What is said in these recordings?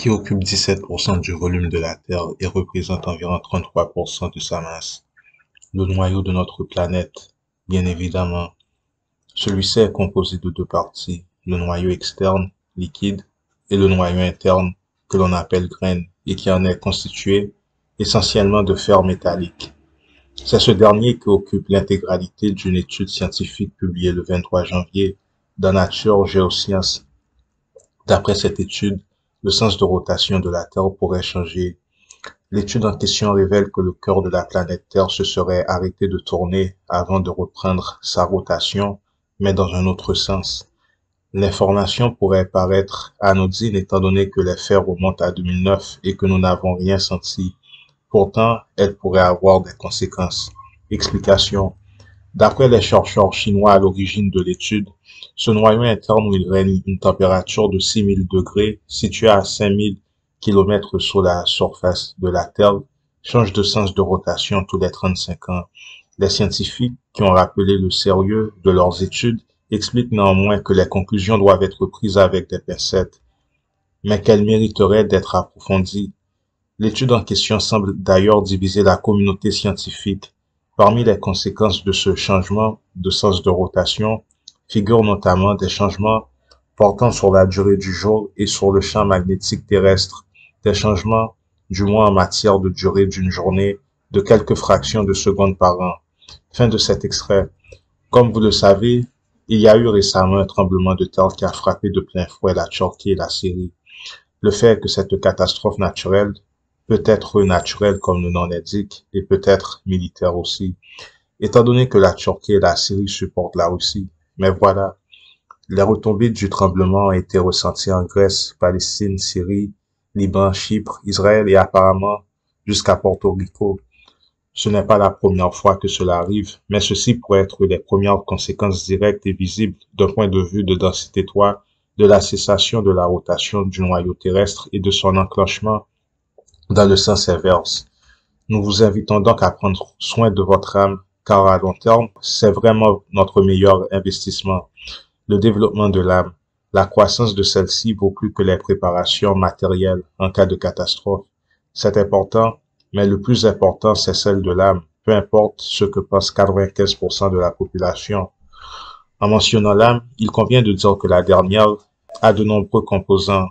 qui occupe 17% du volume de la Terre et représente environ 33% de sa masse. Le noyau de notre planète, bien évidemment. Celui-ci est composé de deux parties, le noyau externe, liquide, et le noyau interne, que l'on appelle graine, et qui en est constitué essentiellement de fer métallique. C'est ce dernier qui occupe l'intégralité d'une étude scientifique publiée le 23 janvier dans Nature Geosciences. D'après cette étude, le sens de rotation de la Terre pourrait changer. L'étude en question révèle que le cœur de la planète Terre se serait arrêté de tourner avant de reprendre sa rotation, mais dans un autre sens. L'information pourrait paraître anodine étant donné que les faits remontent à 2009 et que nous n'avons rien senti. Pourtant, elle pourrait avoir des conséquences. Explication. D'après les chercheurs chinois à l'origine de l'étude, ce noyau interne où il règne une température de 6000 degrés, situé à 5000 km sous la surface de la Terre, change de sens de rotation tous les 35 ans. Les scientifiques, qui ont rappelé le sérieux de leurs études, expliquent néanmoins que les conclusions doivent être prises avec des pincettes, mais qu'elles mériteraient d'être approfondies. L'étude en question semble d'ailleurs diviser la communauté scientifique. Parmi les conséquences de ce changement de sens de rotation figurent notamment des changements portant sur la durée du jour et sur le champ magnétique terrestre, des changements du moins en matière de durée d'une journée de quelques fractions de secondes par an. Fin de cet extrait. Comme vous le savez, il y a eu récemment un tremblement de terre qui a frappé de plein fouet la Turquie et la Syrie. Le fait est que cette catastrophe naturelle peut être naturelle comme le nom l'indique et peut être militaire aussi, étant donné que la Turquie et la Syrie supportent la Russie. Mais voilà, les retombées du tremblement ont été ressenties en Grèce, Palestine, Syrie, Liban, Chypre, Israël et apparemment jusqu'à Porto Rico. Ce n'est pas la première fois que cela arrive, mais ceci pourrait être les premières conséquences directes et visibles d'un point de vue de densité 3 de la cessation de la rotation du noyau terrestre et de son enclenchement dans le sens inverse. Nous vous invitons donc à prendre soin de votre âme, car à long terme, c'est vraiment notre meilleur investissement. Le développement de l'âme, la croissance de celle-ci vaut plus que les préparations matérielles en cas de catastrophe. C'est important, mais le plus important, c'est celle de l'âme, peu importe ce que pense 95% de la population. En mentionnant l'âme, il convient de dire que la dernière a de nombreux composants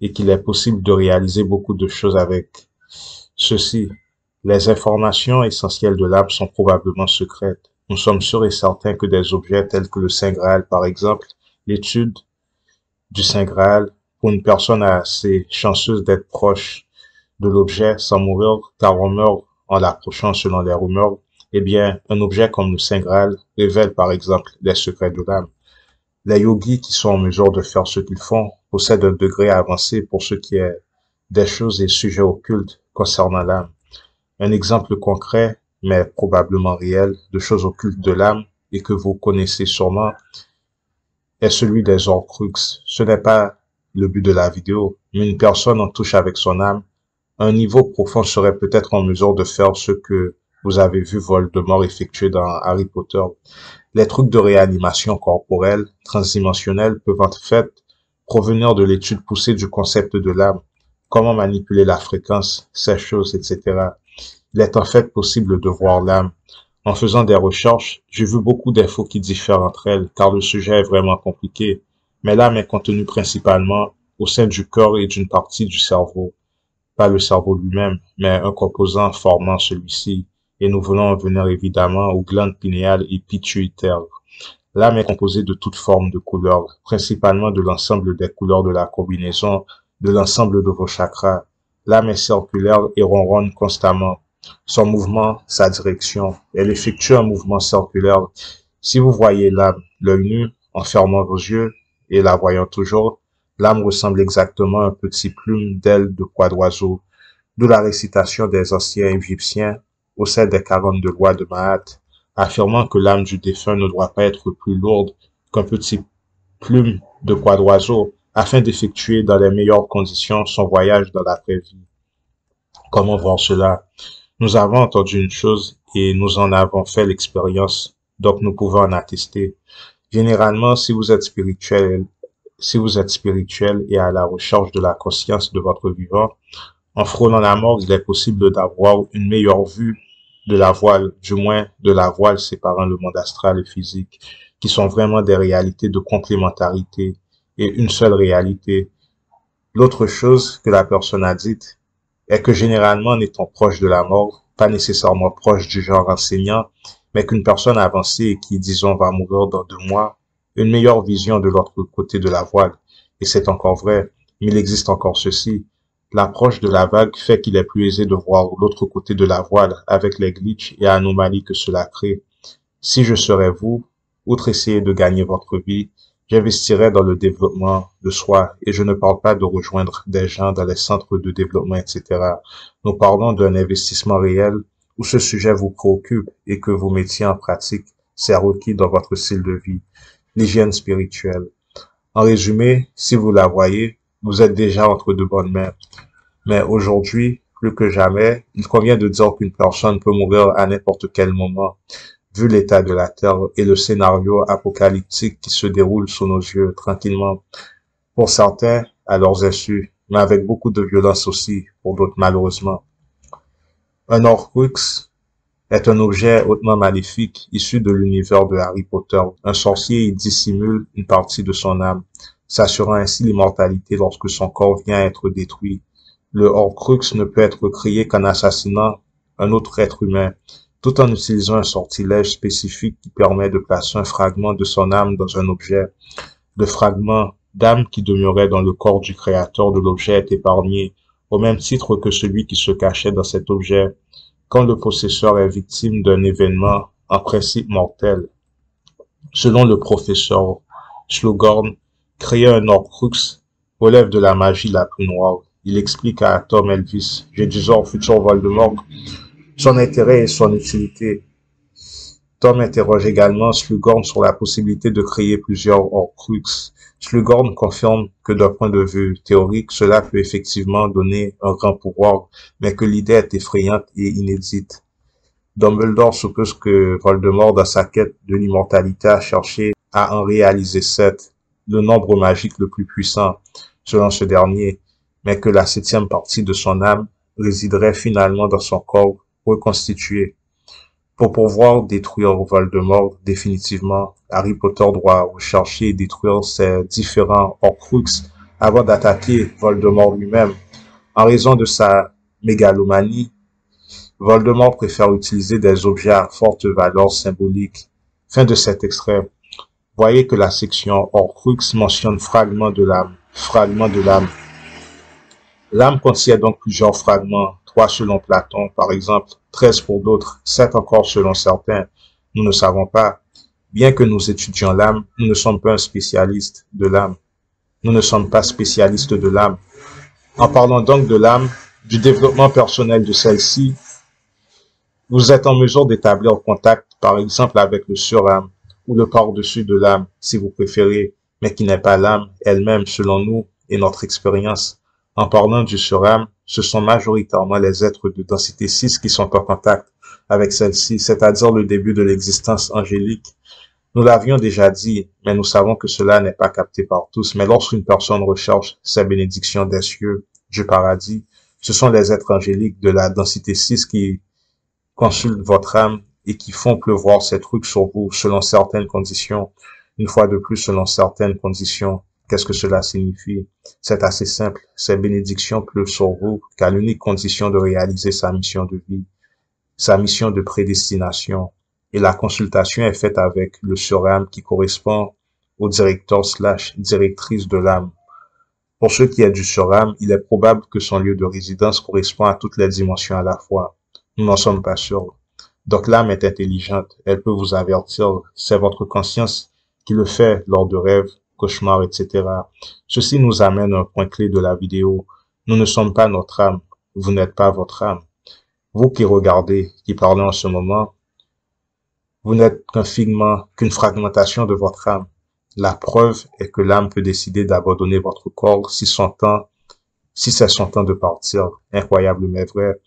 et qu'il est possible de réaliser beaucoup de choses avec ceci. Les informations essentielles de l'âme sont probablement secrètes. Nous sommes sûrs et certains que des objets tels que le Saint Graal, par exemple, l'étude du Saint Graal, pour une personne assez chanceuse d'être proche de l'objet sans mourir, car on meurt en l'approchant selon les rumeurs, eh bien, un objet comme le Saint Graal révèle par exemple les secrets de l'âme. Les yogis qui sont en mesure de faire ce qu'ils font possèdent un degré avancé pour ce qui est des choses et sujets occultes concernant l'âme. Un exemple concret, mais probablement réel, de choses occultes de l'âme et que vous connaissez sûrement est celui des Horcruxes. Ce n'est pas le but de la vidéo, mais une personne en touche avec son âme. À un niveau profond serait peut-être en mesure de faire ce que vous avez vu Voldemort effectuer dans Harry Potter. Les trucs de réanimation corporelle, transdimensionnelle peuvent en fait provenir de l'étude poussée du concept de l'âme, comment manipuler la fréquence, ces choses, etc. Il est en fait possible de voir l'âme. En faisant des recherches, j'ai vu beaucoup d'infos qui diffèrent entre elles, car le sujet est vraiment compliqué. Mais l'âme est contenue principalement au sein du corps et d'une partie du cerveau. Pas le cerveau lui-même, mais un composant formant celui-ci. Et nous voulons en venir évidemment aux glandes pinéales et pituitaires. L'âme est composée de toutes formes de couleurs, principalement de l'ensemble des couleurs de la combinaison de l'ensemble de vos chakras. L'âme est circulaire et ronronne constamment. Son mouvement, sa direction, elle effectue un mouvement circulaire. Si vous voyez l'âme, l'œil nu, en fermant vos yeux et la voyant toujours, l'âme ressemble exactement à un petit plume d'aile de poids d'oiseau, d'où la récitation des anciens égyptiens au sein des 42 lois de Mahat, affirmant que l'âme du défunt ne doit pas être plus lourde qu'un petit plume de poids d'oiseau, afin d'effectuer dans les meilleures conditions son voyage dans l'après-vie. Comment voir cela? Nous avons entendu une chose et nous en avons fait l'expérience, donc nous pouvons en attester. Généralement, si vous êtes spirituel si vous êtes spirituel et à la recherche de la conscience de votre vivant, en frôlant la mort, il est possible d'avoir une meilleure vue de la voile, du moins de la voile séparant le monde astral et physique, qui sont vraiment des réalités de complémentarité et une seule réalité. L'autre chose que la personne a dite est que généralement, en étant proche de la mort, pas nécessairement proche du genre enseignant, mais qu'une personne avancée et qui, disons, va mourir dans 2 mois, une meilleure vision de l'autre côté de la voile. Et c'est encore vrai, mais il existe encore ceci. L'approche de la vague fait qu'il est plus aisé de voir l'autre côté de la voile avec les glitches et anomalies que cela crée. Si je serais vous, outre essayer de gagner votre vie, j'investirais dans le développement de soi et je ne parle pas de rejoindre des gens dans les centres de développement, etc. Nous parlons d'un investissement réel où ce sujet vous préoccupe et que vous mettiez en pratique. C'est requis dans votre style de vie. L'hygiène spirituelle. En résumé, si vous la voyez, vous êtes déjà entre de bonnes mains. Mais aujourd'hui, plus que jamais, il convient de dire qu'une personne peut mourir à n'importe quel moment, vu l'état de la Terre et le scénario apocalyptique qui se déroule sous nos yeux tranquillement. Pour certains, à leurs insus, mais avec beaucoup de violence aussi, pour d'autres malheureusement. Un Horcrux est un objet hautement maléfique issu de l'univers de Harry Potter. Un sorcier y dissimule une partie de son âme, s'assurant ainsi l'immortalité lorsque son corps vient à être détruit. Le Horcrux ne peut être créé qu'en assassinant un autre être humain, tout en utilisant un sortilège spécifique qui permet de placer un fragment de son âme dans un objet. Le fragment d'âme qui demeurait dans le corps du créateur de l'objet est épargné, au même titre que celui qui se cachait dans cet objet, quand le possesseur est victime d'un événement en principe mortel. Selon le professeur Slughorn, créer un Horcrux relève de la magie la plus noire. Il explique à Tom Elvis, Jedusor futur Voldemort, son intérêt et son utilité. Tom interroge également Slughorn sur la possibilité de créer plusieurs Horcrux. Slughorn confirme que d'un point de vue théorique, cela peut effectivement donner un grand pouvoir, mais que l'idée est effrayante et inédite. Dumbledore suppose que Voldemort, dans sa quête de l'immortalité, a cherché à en réaliser 7, le nombre magique le plus puissant, selon ce dernier, mais que la 7e partie de son âme résiderait finalement dans son corps reconstitué. Pour pouvoir détruire Voldemort définitivement, Harry Potter doit rechercher et détruire ses différents Horcrux avant d'attaquer Voldemort lui-même. En raison de sa mégalomanie, Voldemort préfère utiliser des objets à forte valeur symbolique. Fin de cet extrait. Voyez que la section Horcrux mentionne fragment de l'âme. Fragment de l'âme. L'âme contient donc plusieurs fragments, 3 selon Platon, par exemple, 13 pour d'autres, 7 encore selon certains. Nous ne savons pas. Bien que nous étudions l'âme, nous ne sommes pas un spécialiste de l'âme. Nous ne sommes pas spécialistes de l'âme. En parlant donc de l'âme, du développement personnel de celle-ci, vous êtes en mesure d'établir contact, par exemple, avec le surâme, ou le par-dessus de l'âme, si vous préférez, mais qui n'est pas l'âme elle-même, selon nous et notre expérience. En parlant du surâme, ce sont majoritairement les êtres de densité 6 qui sont en contact avec celle-ci, c'est-à-dire le début de l'existence angélique. Nous l'avions déjà dit, mais nous savons que cela n'est pas capté par tous. Mais lorsqu'une personne recherche sa bénédiction des cieux, du paradis, ce sont les êtres angéliques de la densité 6 qui consultent votre âme et qui font pleuvoir ces trucs sur vous selon certaines conditions. Une fois de plus, selon certaines conditions. Qu'est-ce que cela signifie? C'est assez simple. Ces bénédictions pleuvent sur vous qu'à l'unique condition de réaliser sa mission de vie, sa mission de prédestination. Et la consultation est faite avec le surâme qui correspond au directeur/directrice de l'âme. Pour ce qui est du surâme, il est probable que son lieu de résidence correspond à toutes les dimensions à la fois. Nous n'en sommes pas sûrs. Donc l'âme est intelligente, elle peut vous avertir, c'est votre conscience qui le fait lors de rêves, cauchemars, etc. Ceci nous amène à un point clé de la vidéo. Nous ne sommes pas notre âme, vous n'êtes pas votre âme. Vous qui regardez, qui parlez en ce moment, vous n'êtes qu'un figment, qu'une fragmentation de votre âme. La preuve est que l'âme peut décider d'abandonner votre corps si c'est son temps de partir. Incroyable mais vrai.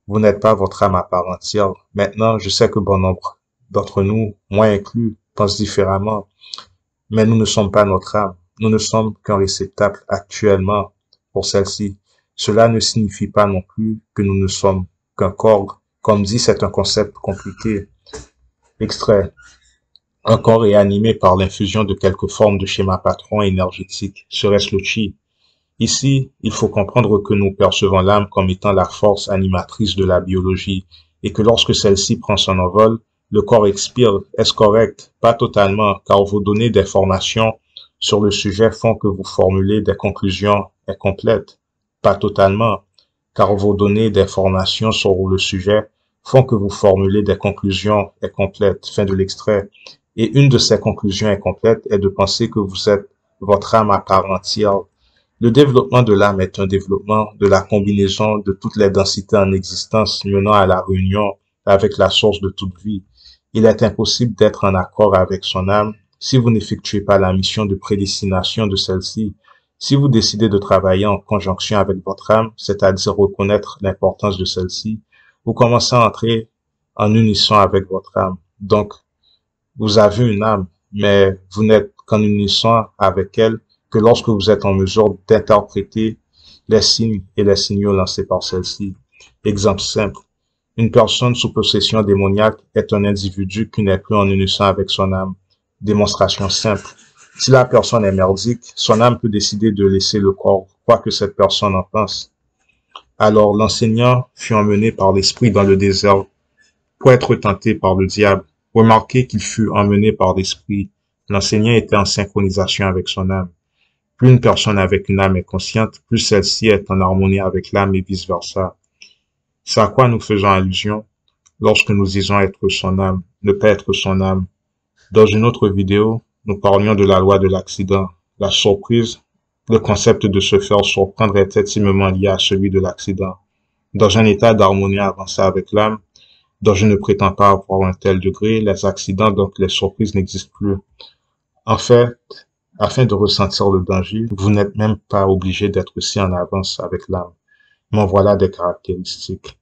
Vous n'êtes pas votre âme à part entière. Maintenant, je sais que bon nombre d'entre nous, moi inclus, pensent différemment. Mais nous ne sommes pas notre âme. nous ne sommes qu'un réceptacle actuellement pour celle-ci. Cela ne signifie pas non plus que nous ne sommes qu'un corps. Comme dit, c'est un concept compliqué. Extrait. Un corps est animé par l'infusion de quelques formes de schéma patron énergétique. Serait-ce le chi? Ici, il faut comprendre que nous percevons l'âme comme étant la force animatrice de la biologie et que lorsque celle-ci prend son envol, le corps expire. Est-ce correct? Pas totalement, car vos données d'information sur le sujet font que vous formulez des conclusions incomplètes. Pas totalement, car vos données d'information sur le sujet font que vous formulez des conclusions incomplètes. Fin de l'extrait. Et une de ces conclusions incomplètes est de penser que vous êtes votre âme à part entière. Le développement de l'âme est un développement de la combinaison de toutes les densités en existence menant à la réunion avec la source de toute vie. Il est impossible d'être en accord avec son âme si vous n'effectuez pas la mission de prédestination de celle-ci. Si vous décidez de travailler en conjonction avec votre âme, c'est-à-dire reconnaître l'importance de celle-ci, vous commencez à entrer en unisson avec votre âme. Donc, vous avez une âme, mais vous n'êtes qu'en unisson avec elle que lorsque vous êtes en mesure d'interpréter les signes et les signaux lancés par celle-ci. Exemple simple. Une personne sous possession démoniaque est un individu qui n'est plus en unisson avec son âme. Démonstration simple. Si la personne est merdique, son âme peut décider de laisser le corps, quoi que cette personne en pense. Alors l'enseignant fut emmené par l'esprit dans le désert pour être tenté par le diable. Remarquez qu'il fut emmené par l'esprit. L'enseignant était en synchronisation avec son âme. Plus une personne avec une âme est consciente, plus celle-ci est en harmonie avec l'âme et vice-versa. C'est à quoi nous faisons allusion lorsque nous disons être son âme, ne pas être son âme. Dans une autre vidéo, nous parlions de la loi de l'accident. La surprise, le concept de se faire surprendre est intimement lié à celui de l'accident. Dans un état d'harmonie avancée avec l'âme, dont je ne prétends pas avoir un tel degré, les accidents, donc les surprises n'existent plus. En fait, afin de ressentir le danger, vous n'êtes même pas obligé d'être si en avance avec l'âme. Mais voilà des caractéristiques.